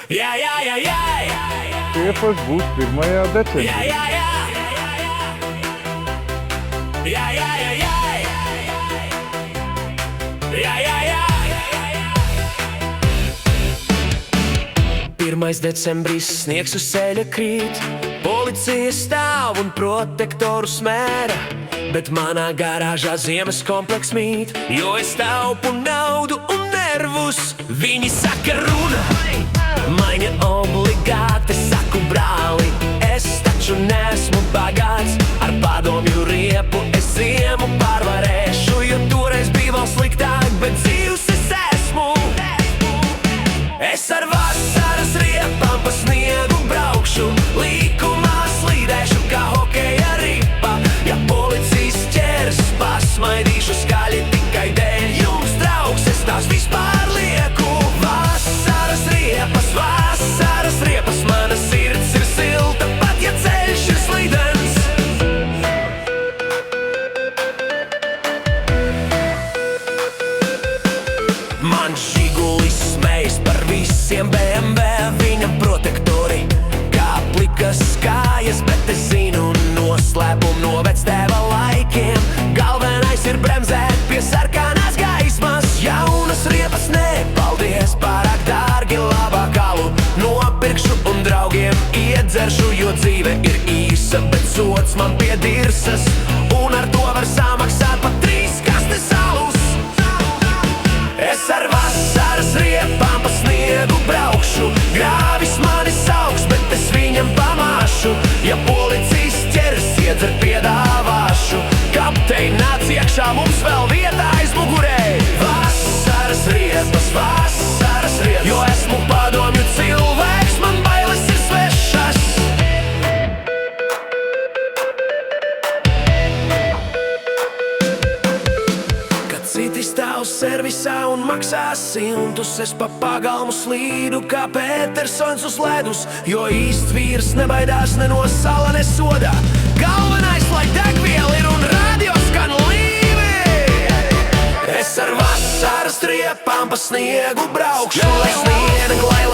Jā, jā, jā, jā. Piepos būs 1. decembrī. Jā, jā, jā. Jā, jā, jā, jā. Jā, jā, jā. 1. decembris sniegs uz ceļa krīt, policija stāv un protektoru smēra, bet manā garāžā ziemas kompleks mīt, jo es taupu naudu un nervus. Viņi saka runa, maiņa obligāti, saku brāli, es taču nesmu bagāts, ar padomju riepu es ziemu pārvarēšu, jo toreiz bija vēl sliktāk, bet dzīvs es esmu. Es ar vasaras riepām pa sniegu braukšu, līkumā slīdēšu kā hokeja ripa. Ja policijas ķers, pasmaidīšu skaļi tikai dēļ jums, draugs, es tās vispār lieku. Vasaras riepas, mana sirds ir silta, pat ja ceļš ir slidens. Man Žigulis smejas par visiem BMW, viņam protektori kā plikas kājas, bet es zinu noslēpumu no vectēva laikiem. Galvenais ir bremzēt pie sarkanās gaismas, jaunas riepas nē, paldies, pārāk dārgi, labāk alu nopirkšu un draugiem iedzeršu, jo dzīve ir īsa, bet sods man pie dirsas, un ar to var samaksāt pat 3 kastes alus. Es ar vasaras riepām pa sniegu braukšu, grāvis mani sauks, bet es viņam pamāšu. Ja policijas ķers, iedzer piedāvāšu, kapteini nāc iekšā, mums vēl vieta aiz mugurē. Vasaras riepas, jo esmu padomju cilvēks, man bailes ir svešas. Citi stāv servisā un maksā 100, es pa pagalmu slīdu kā Petersons uz ledus, jo īsts vīrs nebaidās ne no sala, ne sodā. Galvenais, lai degviela ir un radio skan līvi. Es ar vasaras riepām pa sniegu braukšu, lai sniedeg, lai